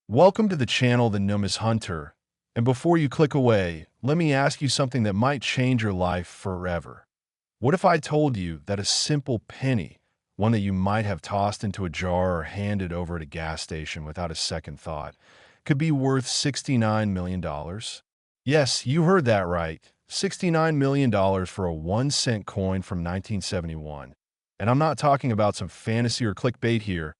Welcome to the channel The Numbers Hunter, and before you click away, let me ask you something that might change your life forever. What if I told you that a simple penny, one that you might have tossed into a jar or handed over at a gas station without a second thought, could be worth $69 million? Yes, you heard that right. $69 million for a 1-cent coin from 1971. And I'm not talking about some fantasy or clickbait here.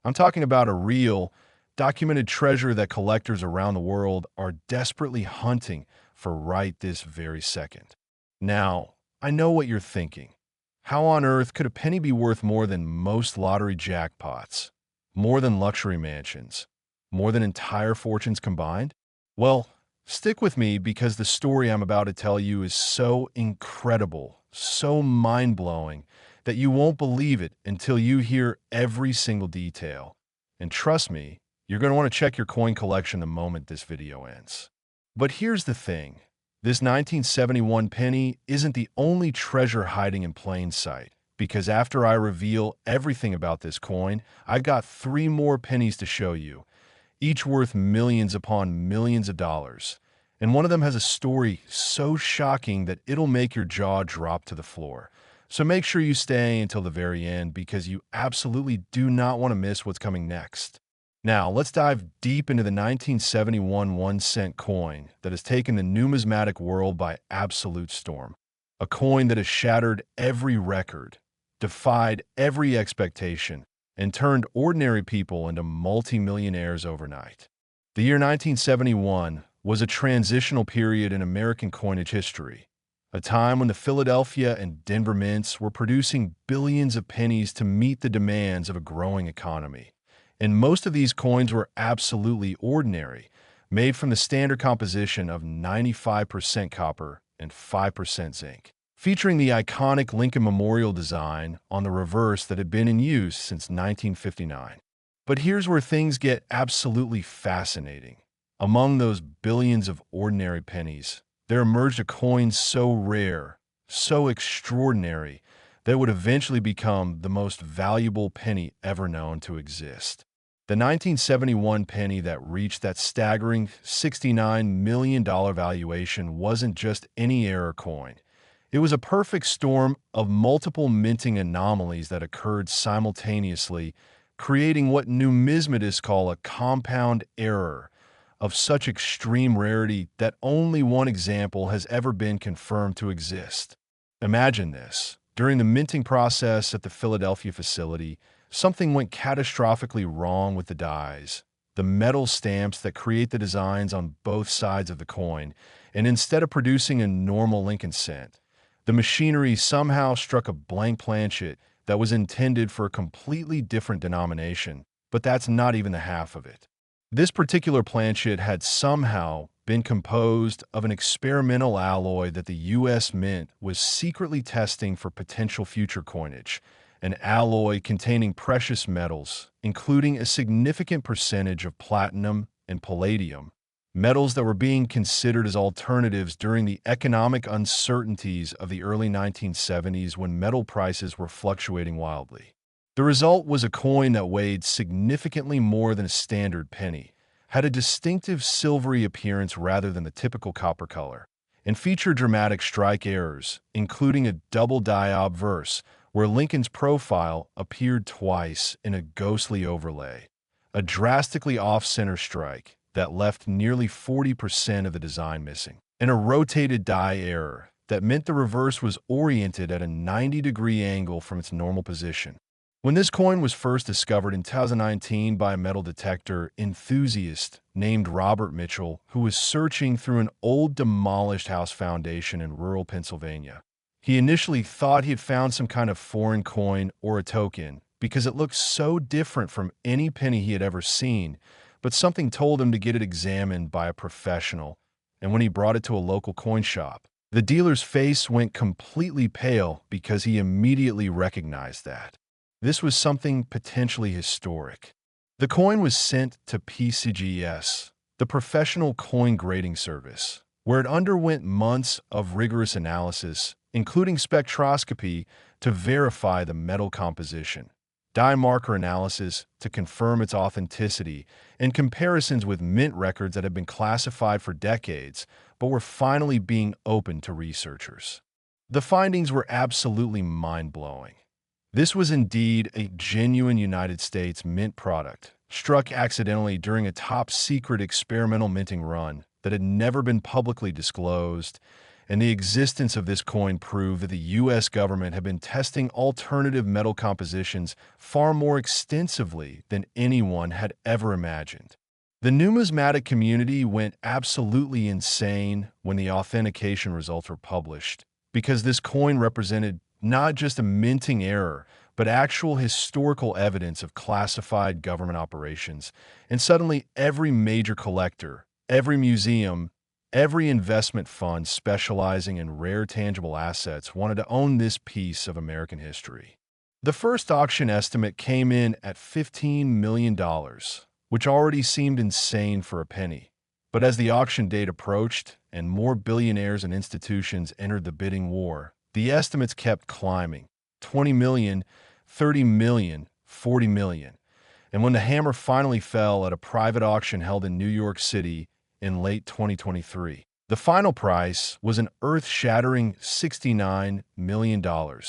I'm talking about a real, documented treasure that collectors around the world are desperately hunting for right this very second. Now, I know what you're thinking. How on earth could a penny be worth more than most lottery jackpots? More than luxury mansions? More than entire fortunes combined? Well, stick with me because the story I'm about to tell you is so incredible, so mind-blowing, that you won't believe it until you hear every single detail. And trust me, you're going to want to check your coin collection the moment this video ends. But here's the thing. This 1971 penny isn't the only treasure hiding in plain sight, because after I reveal everything about this coin, I've got 3 more pennies to show you, each worth millions upon millions of dollars. And one of them has a story so shocking that it'll make your jaw drop to the floor. So make sure you stay until the very end because you absolutely do not want to miss what's coming next. Now, let's dive deep into the 1971 1-cent coin that has taken the numismatic world by absolute storm. A coin that has shattered every record, defied every expectation, and turned ordinary people into multimillionaires overnight. The year 1971 was a transitional period in American coinage history, a time when the Philadelphia and Denver mints were producing billions of pennies to meet the demands of a growing economy. And most of these coins were absolutely ordinary, made from the standard composition of 95% copper and 5% zinc, featuring the iconic Lincoln Memorial design on the reverse that had been in use since 1959. But here's where things get absolutely fascinating. Among those billions of ordinary pennies, there emerged a coin so rare, so extraordinary, that it would eventually become the most valuable penny ever known to exist. The 1971 penny that reached that staggering $69 million valuation wasn't just any error coin. It was a perfect storm of multiple minting anomalies that occurred simultaneously, creating what numismatists call a compound error of such extreme rarity that only one example has ever been confirmed to exist. Imagine this. During the minting process at the Philadelphia facility, something went catastrophically wrong with the dies, the metal stamps that create the designs on both sides of the coin, and instead of producing a normal Lincoln cent, the machinery somehow struck a blank planchet that was intended for a completely different denomination, but that's not even the half of it. This particular planchet had somehow been composed of an experimental alloy that the U.S. Mint was secretly testing for potential future coinage, an alloy containing precious metals, including a significant percentage of platinum and palladium, metals that were being considered as alternatives during the economic uncertainties of the early 1970s when metal prices were fluctuating wildly. The result was a coin that weighed significantly more than a standard penny, had a distinctive silvery appearance rather than the typical copper color, and featured dramatic strike errors, including a double die obverse, where Lincoln's profile appeared twice in a ghostly overlay, a drastically off-center strike that left nearly 40% of the design missing, and a rotated die error that meant the reverse was oriented at a 90-degree angle from its normal position. When this coin was first discovered in 2019 by a metal detector enthusiast named Robert Mitchell, who was searching through an old demolished house foundation in rural Pennsylvania, he initially thought he had found some kind of foreign coin or a token because it looked so different from any penny he had ever seen, but something told him to get it examined by a professional, and when he brought it to a local coin shop, the dealer's face went completely pale because he immediately recognized that this was something potentially historic. The coin was sent to PCGS, the professional coin grading service, where it underwent months of rigorous analysis, including spectroscopy, to verify the metal composition. dye marker analysis to confirm its authenticity, and comparisons with mint records that had been classified for decades but were finally being opened to researchers. The findings were absolutely mind-blowing. This was indeed a genuine United States mint product, struck accidentally during a top-secret experimental minting run that had never been publicly disclosed, and the existence of this coin proved that the U.S. government had been testing alternative metal compositions far more extensively than anyone had ever imagined. The numismatic community went absolutely insane when the authentication results were published, because this coin represented not just a minting error, but actual historical evidence of classified government operations. And suddenly, every major collector, every museum, every investment fund specializing in rare tangible assets wanted to own this piece of American history. The first auction estimate came in at $15 million, which already seemed insane for a penny. But as the auction date approached and more billionaires and institutions entered the bidding war, the estimates kept climbing: 20 million, 30 million, 40 million. And when the hammer finally fell at a private auction held in New York City in late 2023, the final price was an earth-shattering $69 million,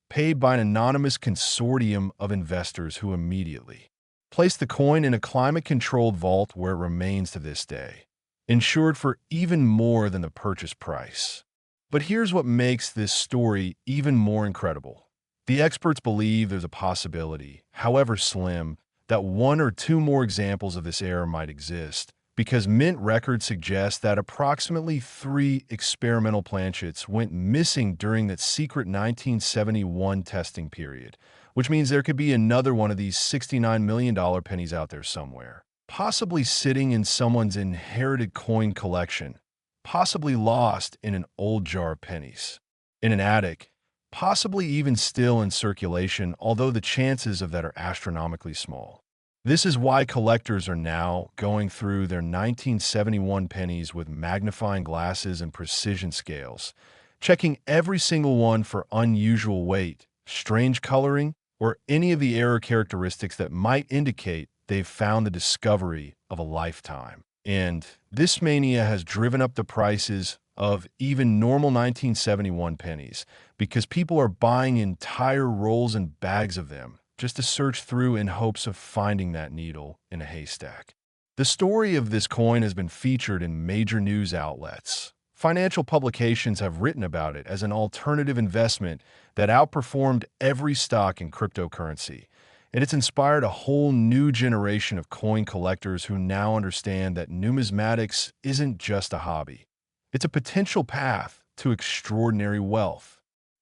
paid by an anonymous consortium of investors who immediately placed the coin in a climate-controlled vault where it remains to this day, insured for even more than the purchase price. But here's what makes this story even more incredible. The experts believe there's a possibility, however slim, that one or two more examples of this error might exist, because mint records suggest that approximately 3 experimental planchets went missing during that secret 1971 testing period, which means there could be another one of these $69 million pennies out there somewhere, possibly sitting in someone's inherited coin collection, possibly lost in an old jar of pennies, in an attic, possibly even still in circulation, although the chances of that are astronomically small. This is why collectors are now going through their 1971 pennies with magnifying glasses and precision scales, checking every single one for unusual weight, strange coloring, or any of the error characteristics that might indicate they've found the discovery of a lifetime. And this mania has driven up the prices of even normal 1971 pennies, because people are buying entire rolls and bags of them just to search through in hopes of finding that needle in a haystack. The story of this coin has been featured in major news outlets. Financial publications have written about it as an alternative investment that outperformed every stock in cryptocurrency. And it's inspired a whole new generation of coin collectors who now understand that numismatics isn't just a hobby. It's a potential path to extraordinary wealth.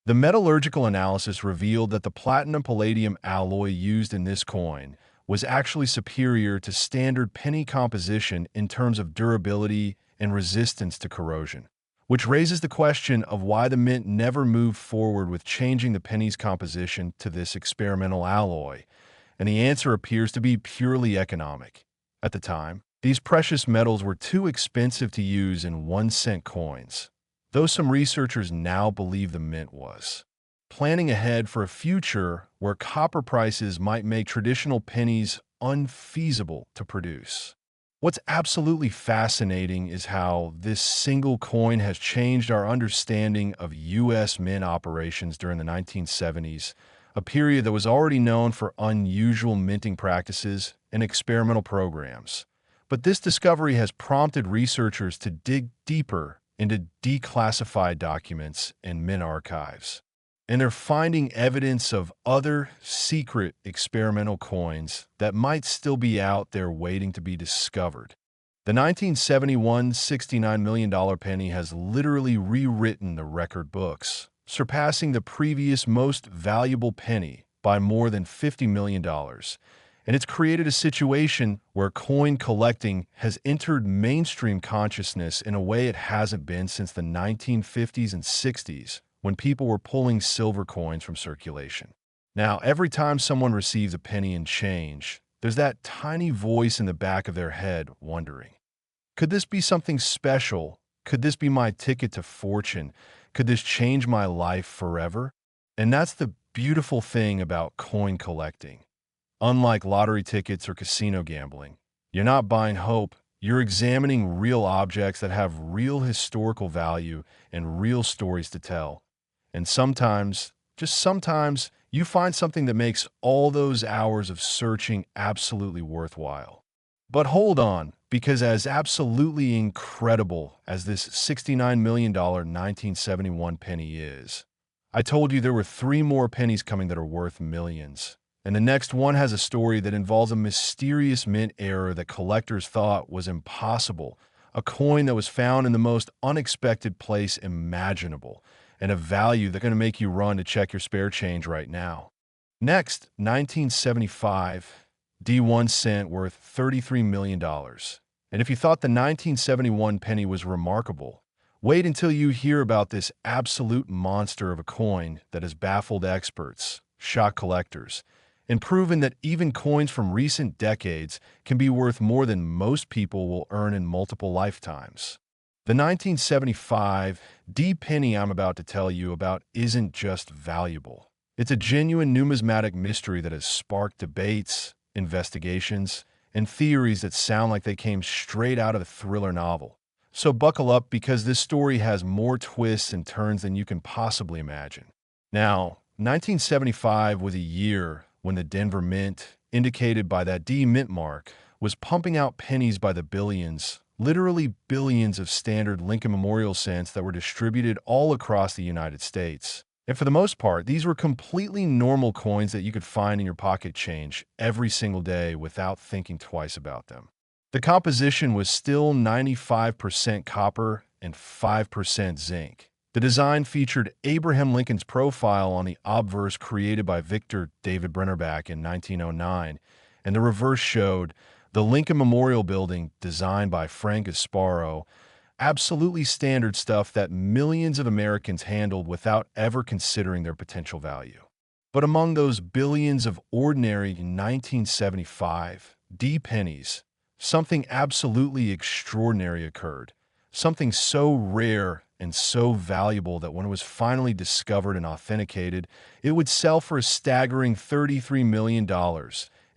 The metallurgical analysis revealed that the platinum-palladium alloy used in this coin was actually superior to standard penny composition in terms of durability and resistance to corrosion, which raises the question of why the mint never moved forward with changing the penny's composition to this experimental alloy. And the answer appears to be purely economic. At the time, these precious metals were too expensive to use in 1-cent coins, though some researchers now believe the mint was planning ahead for a future where copper prices might make traditional pennies unfeasible to produce. What's absolutely fascinating is how this single coin has changed our understanding of U.S. mint operations during the 1970s, a period that was already known for unusual minting practices and experimental programs. But this discovery has prompted researchers to dig deeper into declassified documents and mint archives. And they're finding evidence of other secret experimental coins that might still be out there waiting to be discovered. The 1971 $69 million penny has literally rewritten the record books, surpassing the previous most valuable penny by more than $50 million. And it's created a situation where coin collecting has entered mainstream consciousness in a way it hasn't been since the 1950s and 60s, when people were pulling silver coins from circulation. Now, every time someone receives a penny in change, there's that tiny voice in the back of their head wondering, could this be something special? Could this be my ticket to fortune? Could this change my life forever? And that's the beautiful thing about coin collecting. Unlike lottery tickets or casino gambling, you're not buying hope, you're examining real objects that have real historical value and real stories to tell. And sometimes, just sometimes, you find something that makes all those hours of searching absolutely worthwhile. But hold on, because as absolutely incredible as this $69 million 1971 penny is, I told you there were three more pennies coming that are worth millions. And the next one has a story that involves a mysterious mint error that collectors thought was impossible, a coin that was found in the most unexpected place imaginable, and a value that's going to make you run to check your spare change right now. Next, 1975, D1 cent worth $33 million. And if you thought the 1971 penny was remarkable, wait until you hear about this absolute monster of a coin that has baffled experts, shocked collectors, and proven that even coins from recent decades can be worth more than most people will earn in multiple lifetimes. The 1975 D penny I'm about to tell you about isn't just valuable. It's a genuine numismatic mystery that has sparked debates, investigations, and theories that sound like they came straight out of a thriller novel. So buckle up because this story has more twists and turns than you can possibly imagine. Now, 1975 was a year when the Denver Mint, indicated by that D mint mark, was pumping out pennies by the billions, literally billions of standard Lincoln Memorial cents that were distributed all across the United States. And for the most part, these were completely normal coins that you could find in your pocket change every single day without thinking twice about them. The composition was still 95% copper and 5% zinc. The design featured Abraham Lincoln's profile on the obverse created by Victor David Brennerbach in 1909, and the reverse showed the Lincoln Memorial Building designed by Frank Gasparo. Absolutely standard stuff that millions of Americans handled without ever considering their potential value. But among those billions of ordinary 1975 D pennies, something absolutely extraordinary occurred. Something so rare and so valuable that when it was finally discovered and authenticated, it would sell for a staggering $33 million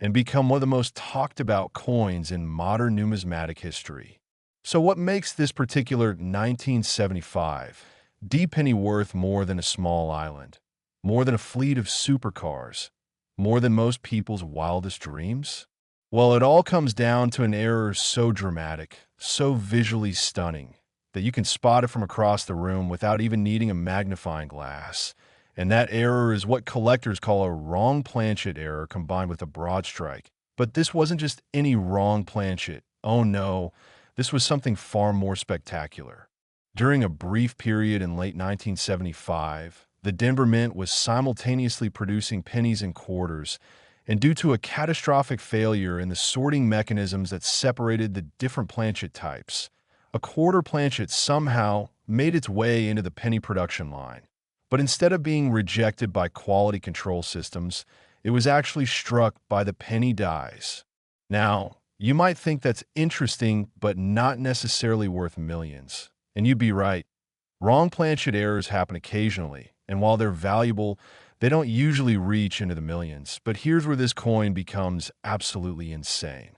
and become one of the most talked about coins in modern numismatic history. So what makes this particular 1975 D penny worth more than a small island, more than a fleet of supercars, more than most people's wildest dreams? Well, it all comes down to an error so dramatic, so visually stunning, that you can spot it from across the room without even needing a magnifying glass. And that error is what collectors call a wrong planchet error combined with a broad strike. But this wasn't just any wrong planchet. Oh no, this was something far more spectacular. During a brief period in late 1975, the Denver Mint was simultaneously producing pennies and quarters, and due to a catastrophic failure in the sorting mechanisms that separated the different planchet types, a quarter planchet somehow made its way into the penny production line. But instead of being rejected by quality control systems, it was actually struck by the penny dies. Now, you might think that's interesting, but not necessarily worth millions. And you'd be right. Wrong planchet errors happen occasionally, and while they're valuable, they don't usually reach into the millions. But here's where this coin becomes absolutely insane.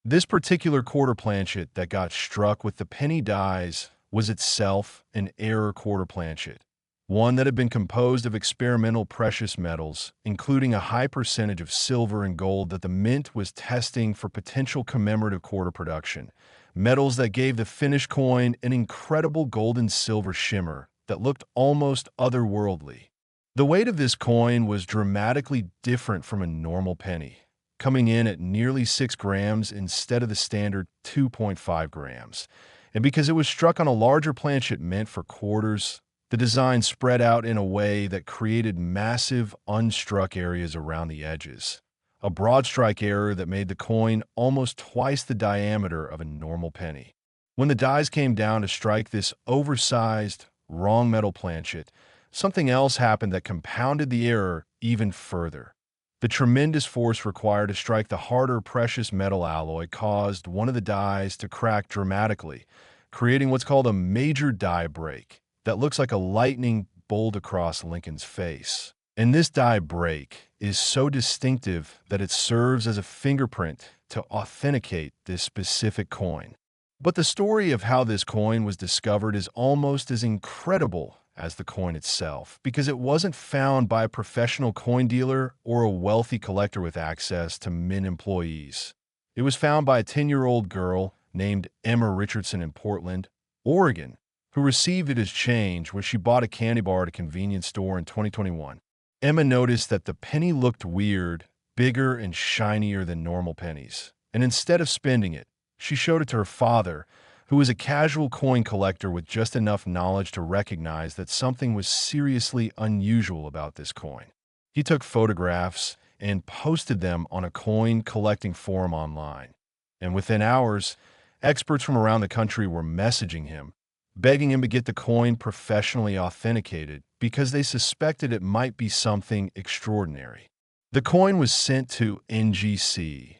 This particular quarter planchet that got struck with the penny dies was itself an error quarter planchet, one that had been composed of experimental precious metals, including a high percentage of silver and gold that the mint was testing for potential commemorative quarter production, metals that gave the finished coin an incredible golden silver shimmer that looked almost otherworldly. The weight of this coin was dramatically different from a normal penny, coming in at nearly 6 grams instead of the standard 2.5 grams. And because it was struck on a larger planchet meant for quarters, the design spread out in a way that created massive unstruck areas around the edges, a broad strike error that made the coin almost twice the diameter of a normal penny. When the dies came down to strike this oversized, wrong metal planchet, something else happened that compounded the error even further. The tremendous force required to strike the harder precious metal alloy caused one of the dies to crack dramatically, creating what's called a major die break that looks like a lightning bolt across Lincoln's face. And this die break is so distinctive that it serves as a fingerprint to authenticate this specific coin. But the story of how this coin was discovered is almost as incredible as the coin itself, because it wasn't found by a professional coin dealer or a wealthy collector with access to mint employees. It was found by a 10-year-old girl named Emma Richardson in Portland, Oregon, who received it as change when she bought a candy bar at a convenience store in 2021. Emma noticed that the penny looked weird, bigger and shinier than normal pennies, and instead of spending it, she showed it to her father, who was a casual coin collector with just enough knowledge to recognize that something was seriously unusual about this coin. He took photographs and posted them on a coin collecting forum online. And within hours, experts from around the country were messaging him, begging him to get the coin professionally authenticated because they suspected it might be something extraordinary. The coin was sent to NGC,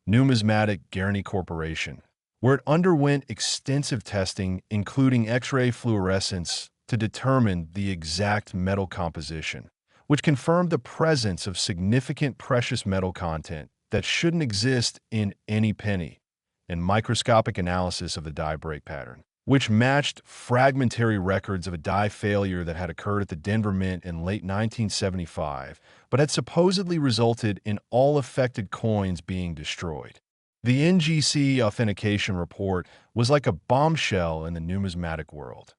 Numismatic Guarantee Corporation, where it underwent extensive testing, including X-ray fluorescence, to determine the exact metal composition, which confirmed the presence of significant precious metal content that shouldn't exist in any penny, and microscopic analysis of the die break pattern, which matched fragmentary records of a die failure that had occurred at the Denver Mint in late 1975, but had supposedly resulted in all affected coins being destroyed. The NGC authentication report was like a bombshell in the numismatic world.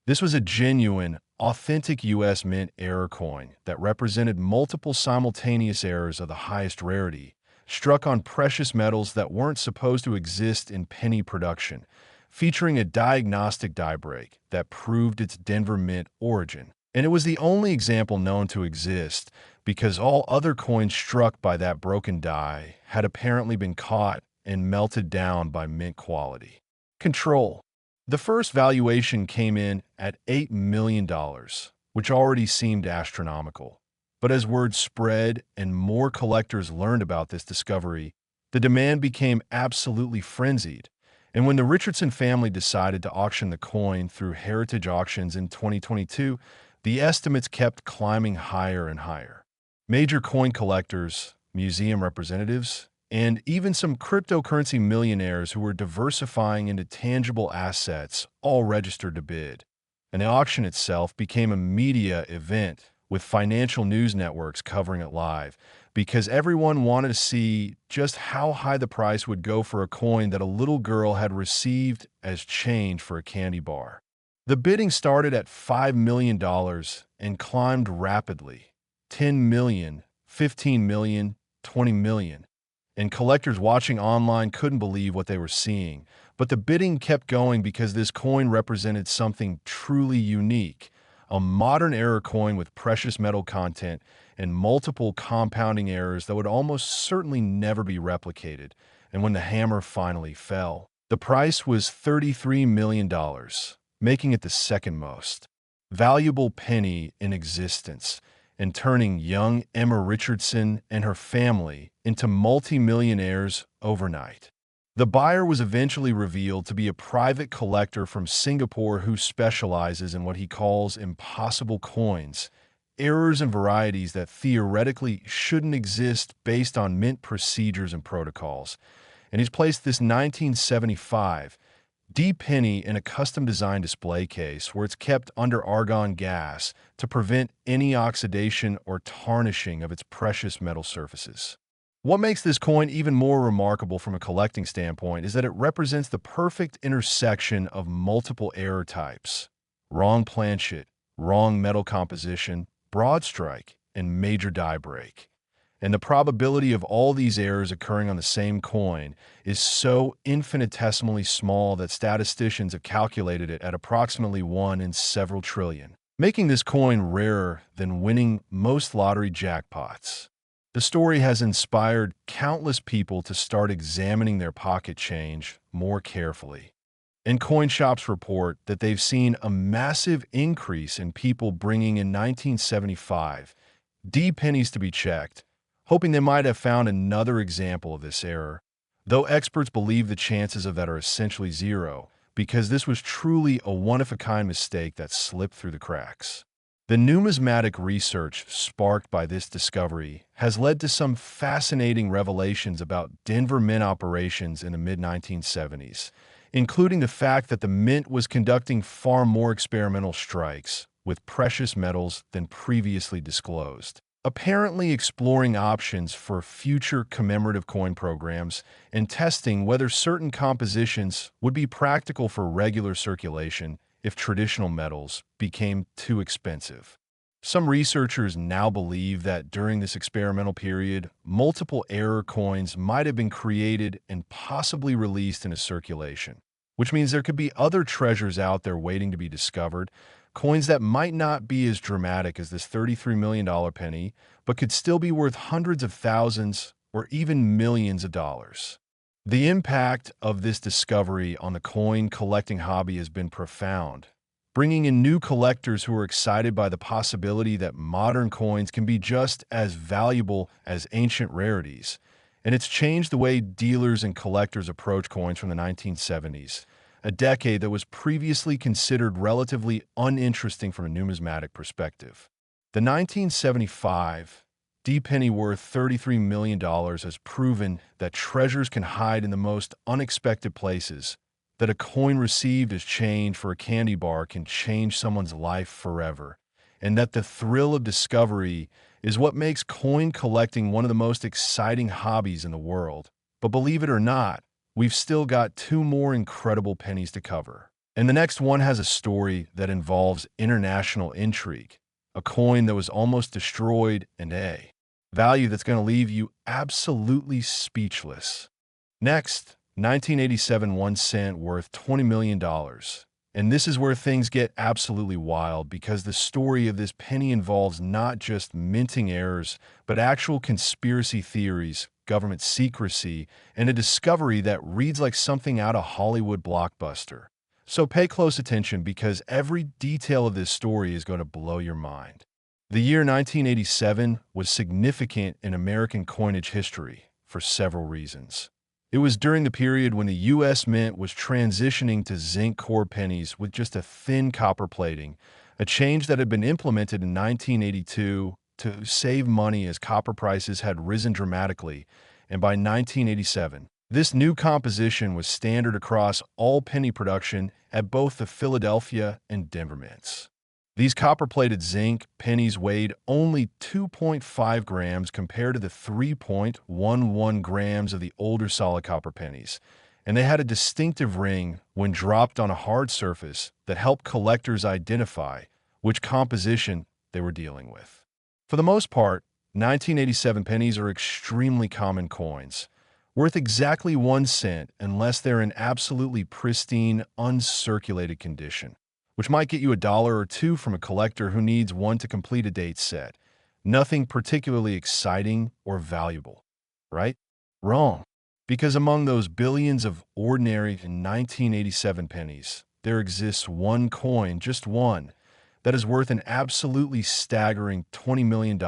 This was a genuine, authentic U.S. Mint error coin that represented multiple simultaneous errors of the highest rarity, struck on precious metals that weren't supposed to exist in penny production, featuring a diagnostic die break that proved its Denver Mint origin. And it was the only example known to exist because all other coins struck by that broken die had apparently been caught and melted down by mint quality control. The first valuation came in at $8 million, which already seemed astronomical. But as word spread and more collectors learned about this discovery, the demand became absolutely frenzied. And when the Richardson family decided to auction the coin through heritage auctions in 2022, the estimates kept climbing higher and higher. Major coin collectors, museum representatives, and even some cryptocurrency millionaires who were diversifying into tangible assets all registered to bid. And the auction itself became a media event, with financial news networks covering it live, because everyone wanted to see just how high the price would go for a coin that a little girl had received as change for a candy bar. The bidding started at $5 million and climbed rapidly. $10 million, $15 million, $20 million. And collectors watching online couldn't believe what they were seeing. But the bidding kept going because this coin represented something truly unique, a modern error coin with precious metal content and multiple compounding errors that would almost certainly never be replicated. And when the hammer finally fell, the price was $33 million, making it the second most valuable penny in existence, and turning young Emma Richardson and her family into multi-millionaires overnight. The buyer was eventually revealed to be a private collector from Singapore who specializes in what he calls impossible coins, errors and varieties that theoretically shouldn't exist based on mint procedures and protocols. And he's placed this 1975 D penny in a custom-designed display case where it's kept under argon gas to prevent any oxidation or tarnishing of its precious metal surfaces. What makes this coin even more remarkable from a collecting standpoint is that it represents the perfect intersection of multiple error types: wrong planchet, wrong metal composition, broad strike, and major die break. And the probability of all these errors occurring on the same coin is so infinitesimally small that statisticians have calculated it at approximately 1 in several trillion, making this coin rarer than winning most lottery jackpots. The story has inspired countless people to start examining their pocket change more carefully. And coin shops report that they've seen a massive increase in people bringing in 1975 D pennies to be checked, hoping they might have found another example of this error, though experts believe the chances of that are essentially zero, because this was truly a one-of-a-kind mistake that slipped through the cracks. The numismatic research sparked by this discovery has led to some fascinating revelations about Denver Mint operations in the mid-1970s, including the fact that the Mint was conducting far more experimental strikes with precious metals than previously disclosed, apparently exploring options for future commemorative coin programs and testing whether certain compositions would be practical for regular circulation if traditional metals became too expensive. Some researchers now believe that during this experimental period, multiple error coins might have been created and possibly released into circulation, which means there could be other treasures out there waiting to be discovered, coins that might not be as dramatic as this $33 million penny, but could still be worth hundreds of thousands or even millions of dollars. The impact of this discovery on the coin collecting hobby has been profound, bringing in new collectors who are excited by the possibility that modern coins can be just as valuable as ancient rarities. And it's changed the way dealers and collectors approach coins from the 1970s, a decade that was previously considered relatively uninteresting from a numismatic perspective. The 1975 D-penny worth $33 million has proven that treasures can hide in the most unexpected places, that a coin received as change for a candy bar can change someone's life forever, and that the thrill of discovery is what makes coin collecting one of the most exciting hobbies in the world. But believe it or not, we've still got two more incredible pennies to cover. And the next one has a story that involves international intrigue, a coin that was almost destroyed and a value that's going to leave you absolutely speechless. Next, 1987 1 cent worth $20 million. And this is where things get absolutely wild because the story of this penny involves not just minting errors, but actual conspiracy theories, government secrecy, and a discovery that reads like something out of Hollywood blockbuster. So pay close attention because every detail of this story is going to blow your mind. The year 1987 was significant in American coinage history for several reasons. It was during the period when the U.S. Mint was transitioning to zinc core pennies with just a thin copper plating, a change that had been implemented in 1982 to save money as copper prices had risen dramatically, and by 1987, this new composition was standard across all penny production at both the Philadelphia and Denver mints. These copper-plated zinc pennies weighed only 2.5 grams compared to the 3.11 grams of the older solid copper pennies, and they had a distinctive ring when dropped on a hard surface that helped collectors identify which composition they were dealing with. For the most part, 1987 pennies are extremely common coins, worth exactly 1 cent unless they're in absolutely pristine, uncirculated condition, which might get you $1 or $2 from a collector who needs one to complete a date set. Nothing particularly exciting or valuable, right? Wrong. Because among those billions of ordinary 1987 pennies, there exists one coin, just one, that is worth an absolutely staggering $20 million.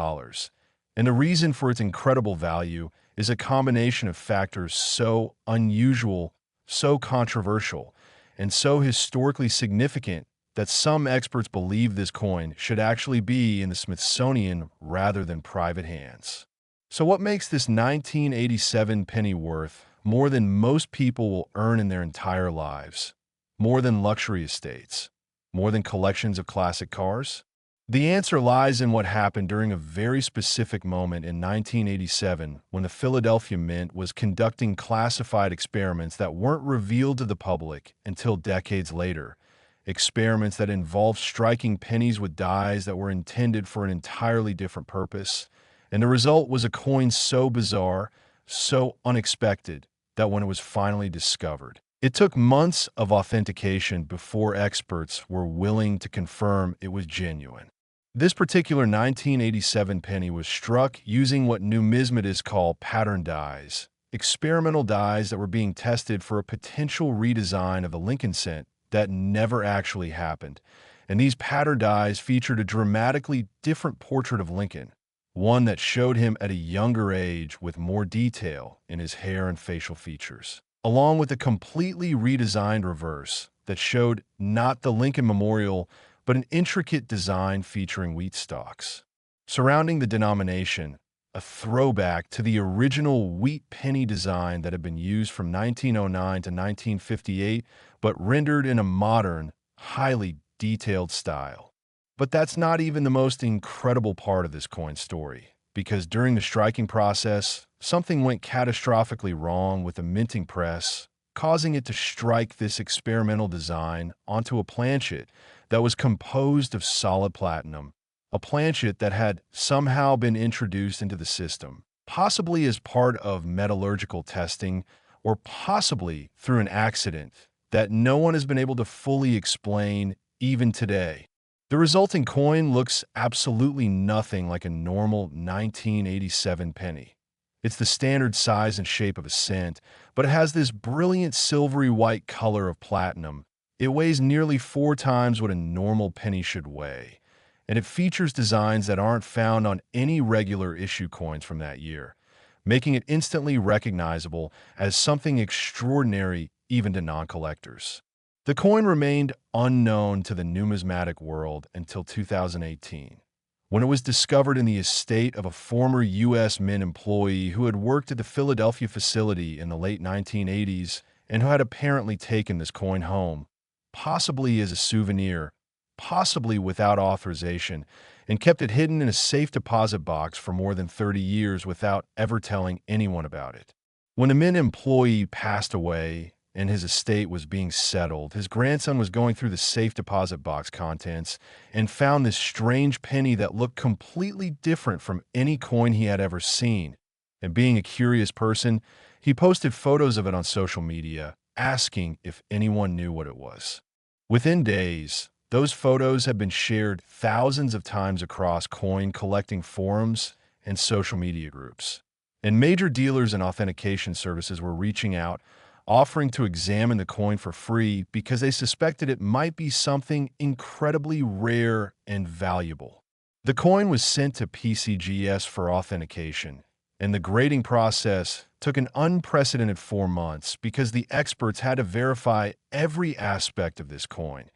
And the reason for its incredible value is a combination of factors so unusual, so controversial, and so historically significant that some experts believe this coin should actually be in the Smithsonian rather than private hands. So what makes this 1987 penny worth more than most people will earn in their entire lives? More than luxury estates? More than collections of classic cars? The answer lies in what happened during a very specific moment in 1987 when the Philadelphia Mint was conducting classified experiments that weren't revealed to the public until decades later. Experiments that involved striking pennies with dies that were intended for an entirely different purpose. And the result was a coin so bizarre, so unexpected, that when it was finally discovered, it took months of authentication before experts were willing to confirm it was genuine. This particular 1987 penny was struck using what numismatists call pattern dies, experimental dies that were being tested for a potential redesign of the Lincoln cent that never actually happened. And these pattern dies featured a dramatically different portrait of Lincoln, one that showed him at a younger age with more detail in his hair and facial features, along with a completely redesigned reverse that showed not the Lincoln Memorial, but an intricate design featuring wheat stalks. Surrounding the denomination, a throwback to the original wheat penny design that had been used from 1909 to 1958, but rendered in a modern, highly detailed style. But that's not even the most incredible part of this coin story, because during the striking process, something went catastrophically wrong with the minting press, causing it to strike this experimental design onto a planchet that was composed of solid platinum, a planchet that had somehow been introduced into the system, possibly as part of metallurgical testing or possibly through an accident that no one has been able to fully explain even today. The resulting coin looks absolutely nothing like a normal 1987 penny. It's the standard size and shape of a cent, but it has this brilliant silvery white color of platinum. It weighs nearly 4 times what a normal penny should weigh, and it features designs that aren't found on any regular issue coins from that year, making it instantly recognizable as something extraordinary even to non-collectors. The coin remained unknown to the numismatic world until 2018, when it was discovered in the estate of a former U.S. Mint employee who had worked at the Philadelphia facility in the late 1980s and who had apparently taken this coin home, possibly as a souvenir, possibly without authorization, and kept it hidden in a safe deposit box for more than 30 years without ever telling anyone about it. When the Mint employee passed away and his estate was being settled, his grandson was going through the safe deposit box contents and found this strange penny that looked completely different from any coin he had ever seen. And being a curious person, he posted photos of it on social media, asking if anyone knew what it was. Within days, those photos have been shared thousands of times across coin collecting forums and social media groups. And major dealers and authentication services were reaching out, offering to examine the coin for free because they suspected it might be something incredibly rare and valuable. The coin was sent to PCGS for authentication, and the grading process took an unprecedented 4 months because the experts had to verify every aspect of this coin.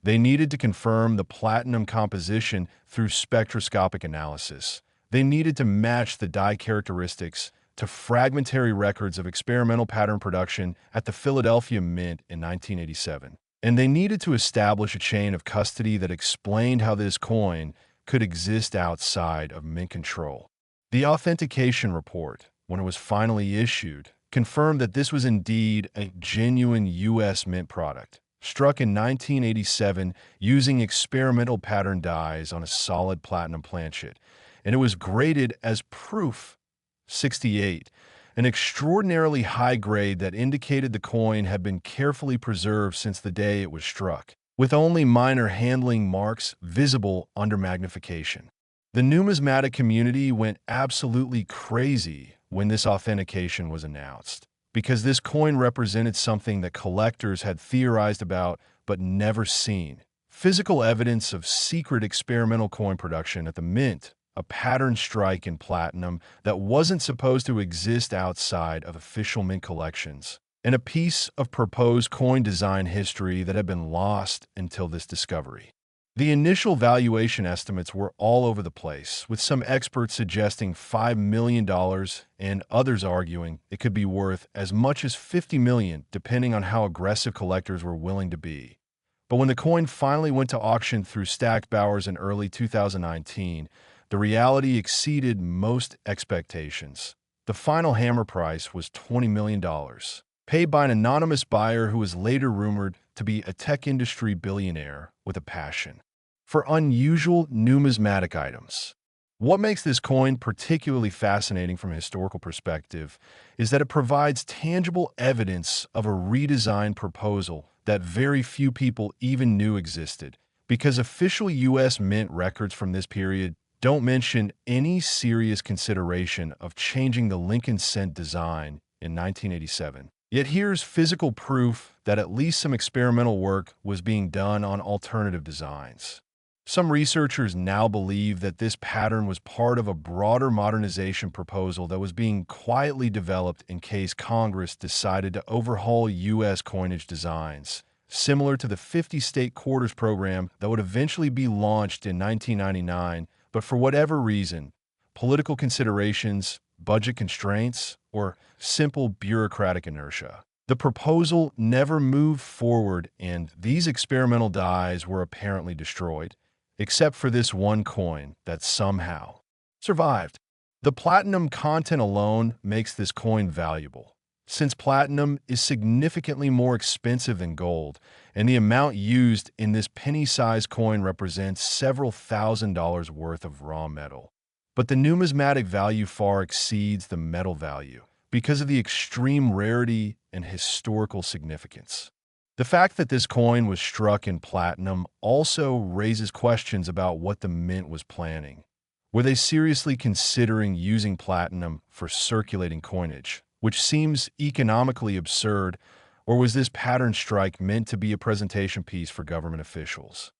They needed to confirm the platinum composition through spectroscopic analysis. They needed to match the die characteristics to fragmentary records of experimental pattern production at the Philadelphia Mint in 1987. And they needed to establish a chain of custody that explained how this coin could exist outside of Mint control. The authentication report, when it was finally issued, confirmed that this was indeed a genuine U.S. Mint product, struck in 1987 using experimental pattern dies on a solid platinum planchet, and it was graded as proof 68, an extraordinarily high grade that indicated the coin had been carefully preserved since the day it was struck, with only minor handling marks visible under magnification. The numismatic community went absolutely crazy when this authentication was announced, because this coin represented something that collectors had theorized about but never seen. Physical evidence of secret experimental coin production at the Mint, a pattern strike in platinum that wasn't supposed to exist outside of official Mint collections, and a piece of proposed coin design history that had been lost until this discovery. The initial valuation estimates were all over the place, with some experts suggesting $5 million and others arguing it could be worth as much as $50 million, depending on how aggressive collectors were willing to be. But when the coin finally went to auction through Stacked Bowers in early 2019, the reality exceeded most expectations. The final hammer price was $20 million, paid by an anonymous buyer who was later rumored to be a tech industry billionaire with a passion for unusual numismatic items. What makes this coin particularly fascinating from a historical perspective is that it provides tangible evidence of a redesigned proposal that very few people even knew existed, because official U.S. Mint records from this period don't mention any serious consideration of changing the Lincoln cent design in 1987. Yet here's physical proof that at least some experimental work was being done on alternative designs. Some researchers now believe that this pattern was part of a broader modernization proposal that was being quietly developed in case Congress decided to overhaul U.S. coinage designs, similar to the 50-state quarters program that would eventually be launched in 1999, but for whatever reason, political considerations, budget constraints, or simple bureaucratic inertia, the proposal never moved forward and these experimental dies were apparently destroyed, except for this one coin that somehow survived. The platinum content alone makes this coin valuable, since platinum is significantly more expensive than gold, and the amount used in this penny-sized coin represents several $1,000s worth of raw metal. But the numismatic value far exceeds the metal value because of the extreme rarity and historical significance. The fact that this coin was struck in platinum also raises questions about what the mint was planning. Were they seriously considering using platinum for circulating coinage, which seems economically absurd, or was this pattern strike meant to be a presentation piece for government officials?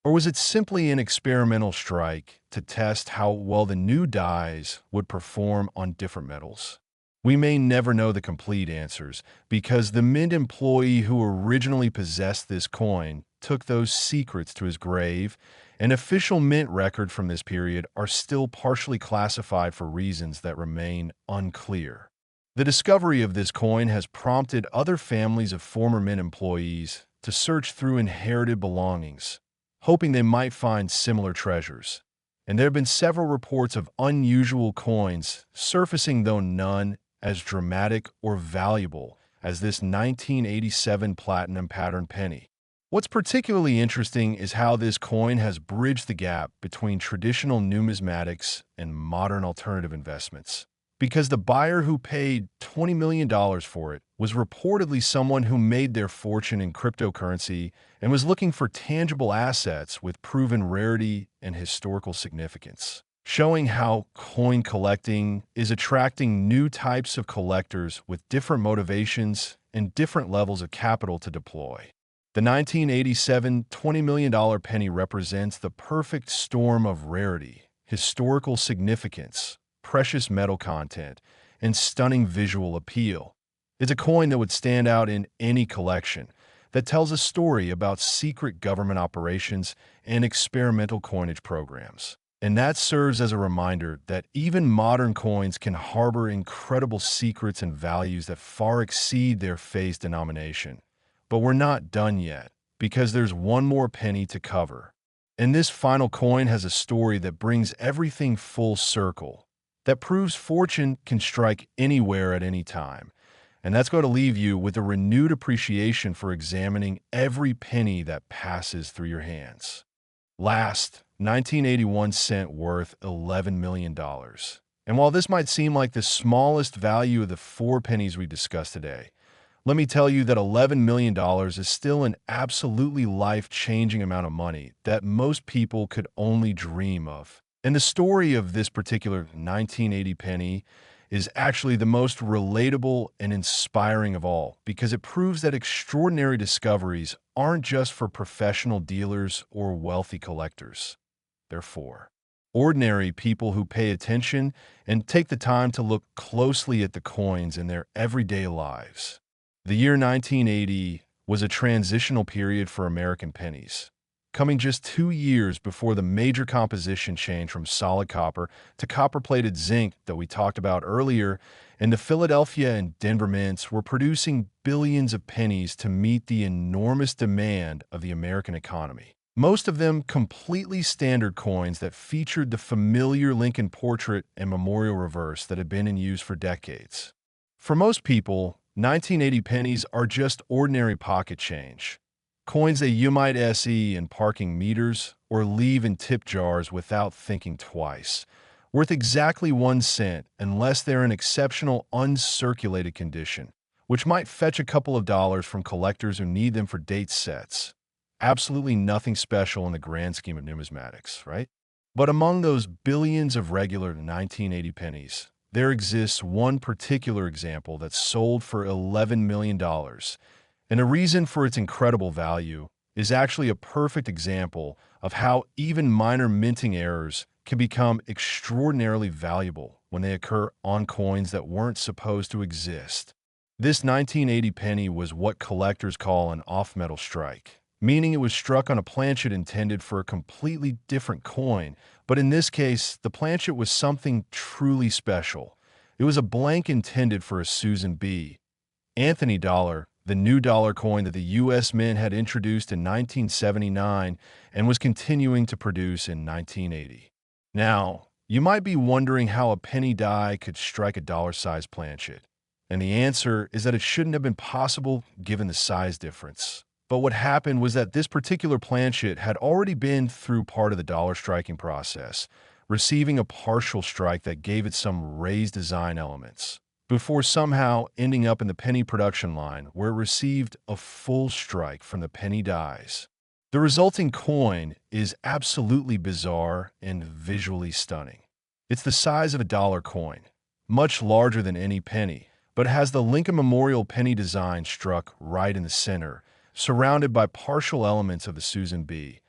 Or was it simply an experimental strike to test how well the new dies would perform on different metals? We may never know the complete answers because the mint employee who originally possessed this coin took those secrets to his grave, and official mint records from this period are still partially classified for reasons that remain unclear. The discovery of this coin has prompted other families of former mint employees to search through inherited belongings, hoping they might find similar treasures. And there have been several reports of unusual coins surfacing, though none as dramatic or valuable as this 1987 platinum pattern penny. What's particularly interesting is how this coin has bridged the gap between traditional numismatics and modern alternative investments, because the buyer who paid $20 million for it was reportedly someone who made their fortune in cryptocurrency and was looking for tangible assets with proven rarity and historical significance, showing how coin collecting is attracting new types of collectors with different motivations and different levels of capital to deploy. The 1987 $20 million penny represents the perfect storm of rarity, historical significance, precious metal content, and stunning visual appeal. It's a coin that would stand out in any collection, that tells a story about secret government operations and experimental coinage programs. And that serves as a reminder that even modern coins can harbor incredible secrets and values that far exceed their face denomination. But we're not done yet, because there's one more penny to cover. And this final coin has a story that brings everything full circle, that proves fortune can strike anywhere at any time. And that's going to leave you with a renewed appreciation for examining every penny that passes through your hands. Last, 1981 cent worth $11 million. And while this might seem like the smallest value of the 4 pennies we discussed today, let me tell you that $11 million is still an absolutely life-changing amount of money that most people could only dream of. And the story of this particular 1980 penny is actually the most relatable and inspiring of all, because it proves that extraordinary discoveries aren't just for professional dealers or wealthy collectors. They're for ordinary people who pay attention and take the time to look closely at the coins in their everyday lives. The year 1980 was a transitional period for American pennies, coming just 2 years before the major composition change from solid copper to copper-plated zinc that we talked about earlier, and the Philadelphia and Denver mints were producing billions of pennies to meet the enormous demand of the American economy. Most of them completely standard coins that featured the familiar Lincoln portrait and memorial reverse that had been in use for decades. For most people, 1980 pennies are just ordinary pocket change, coins that you might see in parking meters or leave in tip jars without thinking twice, worth exactly 1 cent unless they're in exceptional uncirculated condition, which might fetch a couple of dollars from collectors who need them for date sets. Absolutely nothing special in the grand scheme of numismatics, right? But among those billions of regular 1980 pennies, there exists one particular example that sold for $11 million, and a reason for its incredible value is actually a perfect example of how even minor minting errors can become extraordinarily valuable when they occur on coins that weren't supposed to exist. This 1980 penny was what collectors call an off-metal strike, meaning it was struck on a planchet intended for a completely different coin, but in this case, the planchet was something truly special. It was a blank intended for a Susan B. Anthony dollar, the new dollar coin that the U.S. Mint had introduced in 1979 and was continuing to produce in 1980. Now, you might be wondering how a penny die could strike a dollar-sized planchet. And the answer is that it shouldn't have been possible given the size difference. But what happened was that this particular planchet had already been through part of the dollar striking process, receiving a partial strike that gave it some raised design elements, before somehow ending up in the penny production line where it received a full strike from the penny dies. The resulting coin is absolutely bizarre and visually stunning. It's the size of a dollar coin, much larger than any penny, but has the Lincoln Memorial penny design struck right in the center, surrounded by partial elements of the Susan B.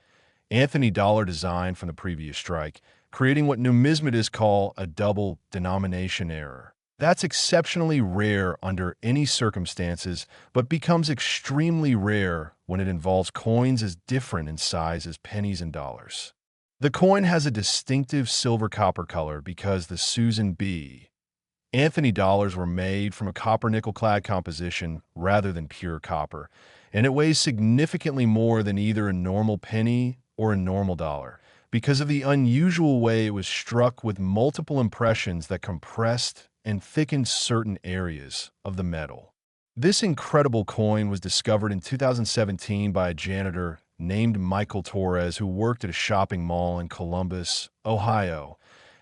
Anthony dollar design from the previous strike, creating what numismatists call a double denomination error. That's exceptionally rare under any circumstances, but becomes extremely rare when it involves coins as different in size as pennies and dollars. The coin has a distinctive silver-copper color because the Susan B. Anthony dollars were made from a copper-nickel-clad composition rather than pure copper, and it weighs significantly more than either a normal penny or a normal dollar because of the unusual way it was struck with multiple impressions that compressed and thickened certain areas of the metal. This incredible coin was discovered in 2017 by a janitor named Michael Torres who worked at a shopping mall in Columbus, Ohio,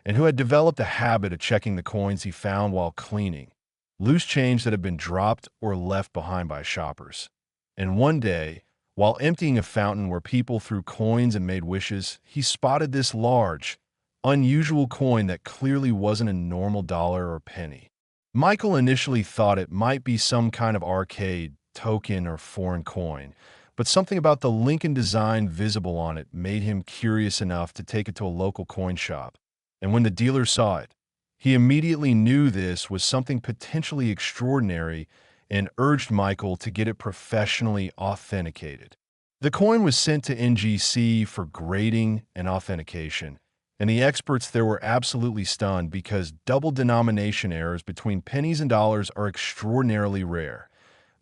and who had developed a habit of checking the coins he found while cleaning, loose change that had been dropped or left behind by shoppers. And one day, while emptying a fountain where people threw coins and made wishes, he spotted this large, unusual coin that clearly wasn't a normal dollar or penny. Michael initially thought it might be some kind of arcade, token, or foreign coin, but something about the Lincoln design visible on it made him curious enough to take it to a local coin shop. And when the dealer saw it, he immediately knew this was something potentially extraordinary and urged Michael to get it professionally authenticated. The coin was sent to NGC for grading and authentication, and the experts there were absolutely stunned because double denomination errors between pennies and dollars are extraordinarily rare.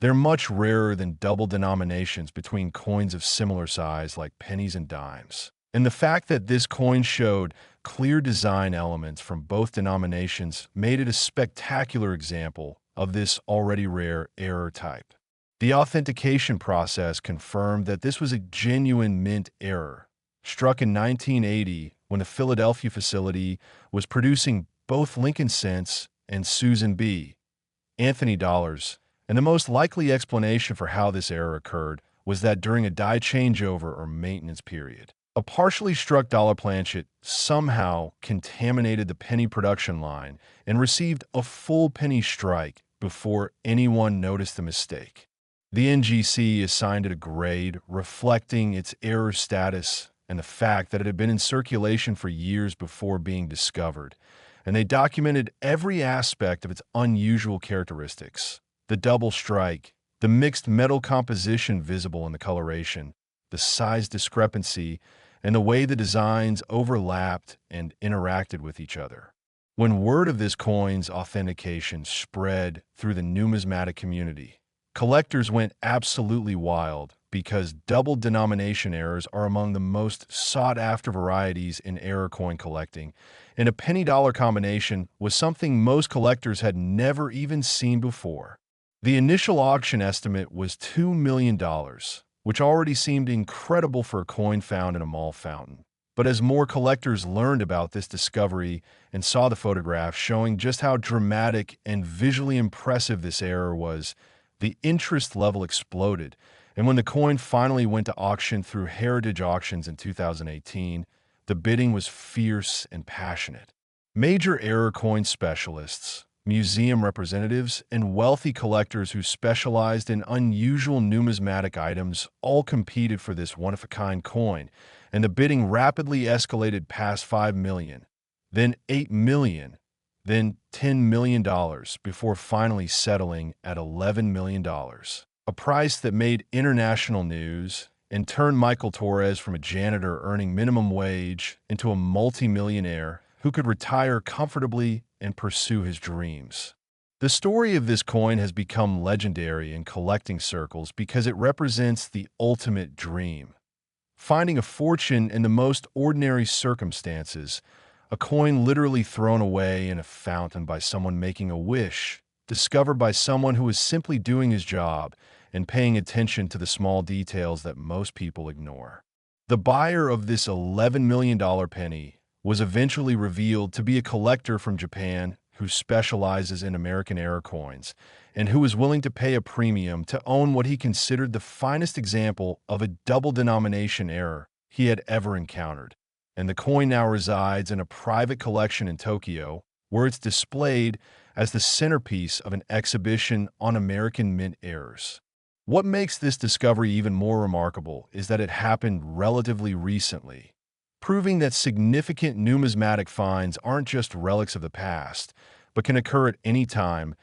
They're much rarer than double denominations between coins of similar size like pennies and dimes. And the fact that this coin showed clear design elements from both denominations made it a spectacular example of this already rare error type. The authentication process confirmed that this was a genuine mint error, struck in 1980 when the Philadelphia facility was producing both Lincoln cents and Susan B. Anthony dollars, and the most likely explanation for how this error occurred was that during a die changeover or maintenance period, a partially struck dollar planchet somehow contaminated the penny production line and received a full penny strike before anyone noticed the mistake. The NGC assigned it a grade reflecting its error status and the fact that it had been in circulation for years before being discovered, and they documented every aspect of its unusual characteristics: the double strike, the mixed metal composition visible in the coloration, the size discrepancy, and the way the designs overlapped and interacted with each other. When word of this coin's authentication spread through the numismatic community, collectors went absolutely wild because double denomination errors are among the most sought-after varieties in error coin collecting, and a penny-dollar combination was something most collectors had never even seen before. The initial auction estimate was $2 million, which already seemed incredible for a coin found in a mall fountain. But as more collectors learned about this discovery and saw the photographs showing just how dramatic and visually impressive this error was, the interest level exploded, and when the coin finally went to auction through Heritage Auctions in 2018, the bidding was fierce and passionate. Major error coin specialists, museum representatives, and wealthy collectors who specialized in unusual numismatic items all competed for this one-of-a-kind coin, and the bidding rapidly escalated past $5 million, then $8 million, then $10 million before finally settling at $11 million. A price that made international news and turned Michael Torres from a janitor earning minimum wage into a multimillionaire who could retire comfortably and pursue his dreams. The story of this coin has become legendary in collecting circles because it represents the ultimate dream. Finding a fortune in the most ordinary circumstances, a coin literally thrown away in a fountain by someone making a wish, discovered by someone who is simply doing his job and paying attention to the small details that most people ignore. The buyer of this $11 million penny was eventually revealed to be a collector from Japan who specializes in American-era coins and who was willing to pay a premium to own what he considered the finest example of a double-denomination error he had ever encountered. And the coin now resides in a private collection in Tokyo, where it's displayed as the centerpiece of an exhibition on American mint errors. What makes this discovery even more remarkable is that it happened relatively recently, proving that significant numismatic finds aren't just relics of the past, but can occur at any time,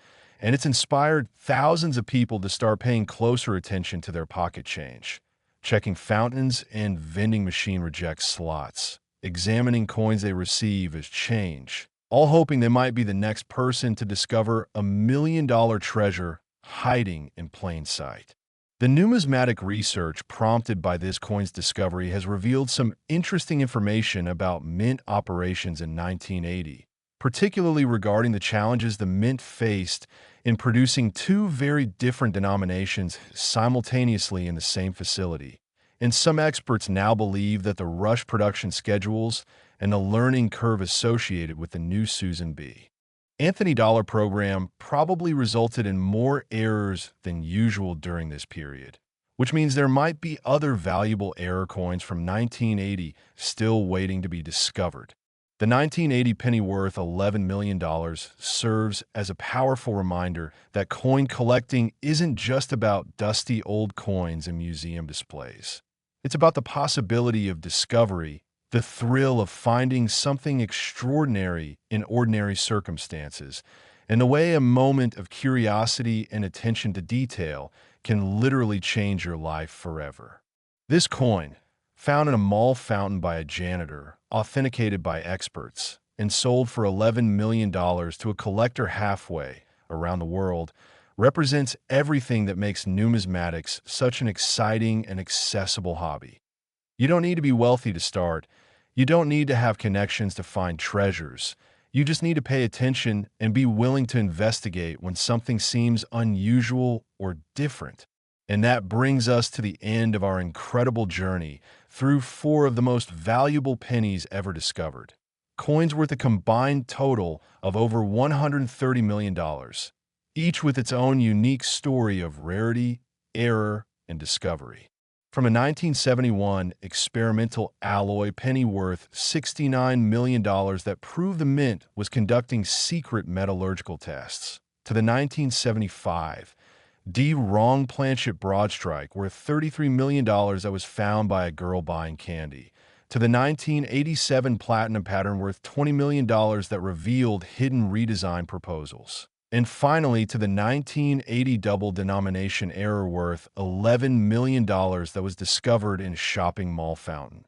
and it's inspired thousands of people to start paying closer attention to their pocket change, checking fountains and vending machine reject slots, examining coins they receive as change, all hoping they might be the next person to discover a $1 million treasure hiding in plain sight. The numismatic research prompted by this coin's discovery has revealed some interesting information about mint operations in 1980, particularly regarding the challenges the mint faced in producing two very different denominations simultaneously in the same facility. And some experts now believe that the rush production schedules and the learning curve associated with the new Susan B. Anthony Dollar program probably resulted in more errors than usual during this period, which means there might be other valuable error coins from 1980 still waiting to be discovered. The 1980 penny worth $11 million serves as a powerful reminder that coin collecting isn't just about dusty old coins and museum displays. It's about the possibility of discovery, the thrill of finding something extraordinary in ordinary circumstances, and the way a moment of curiosity and attention to detail can literally change your life forever. This coin, found in a mall fountain by a janitor, authenticated by experts, and sold for $11 million to a collector halfway around the world, represents everything that makes numismatics such an exciting and accessible hobby. You don't need to be wealthy to start. You don't need to have connections to find treasures. You just need to pay attention and be willing to investigate when something seems unusual or different. And that brings us to the end of our incredible journey through 4 of the most valuable pennies ever discovered. Coins worth a combined total of over $130 million, each with its own unique story of rarity, error, and discovery. From a 1971 experimental alloy penny worth $69 million that proved the mint was conducting secret metallurgical tests, to the 1975 wrong planchet broadstrike worth $33 million that was found by a girl buying candy, to the 1987 platinum pattern worth $20 million that revealed hidden redesign proposals. And finally, to the 1980 double denomination error worth $11 million that was discovered in a shopping mall fountain.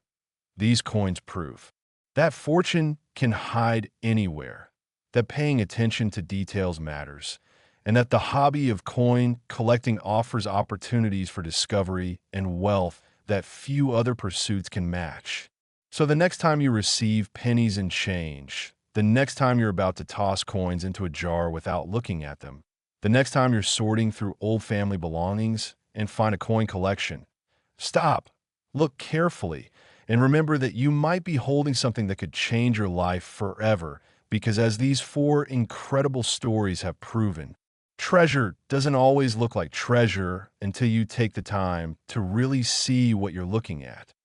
These coins prove that fortune can hide anywhere, that paying attention to details matters, and that the hobby of coin collecting offers opportunities for discovery and wealth that few other pursuits can match. So the next time you receive pennies and change, the next time you're about to toss coins into a jar without looking at them, the next time you're sorting through old family belongings and find a coin collection, stop, look carefully, and remember that you might be holding something that could change your life forever, because as these 4 incredible stories have proven, treasure doesn't always look like treasure until you take the time to really see what you're looking at.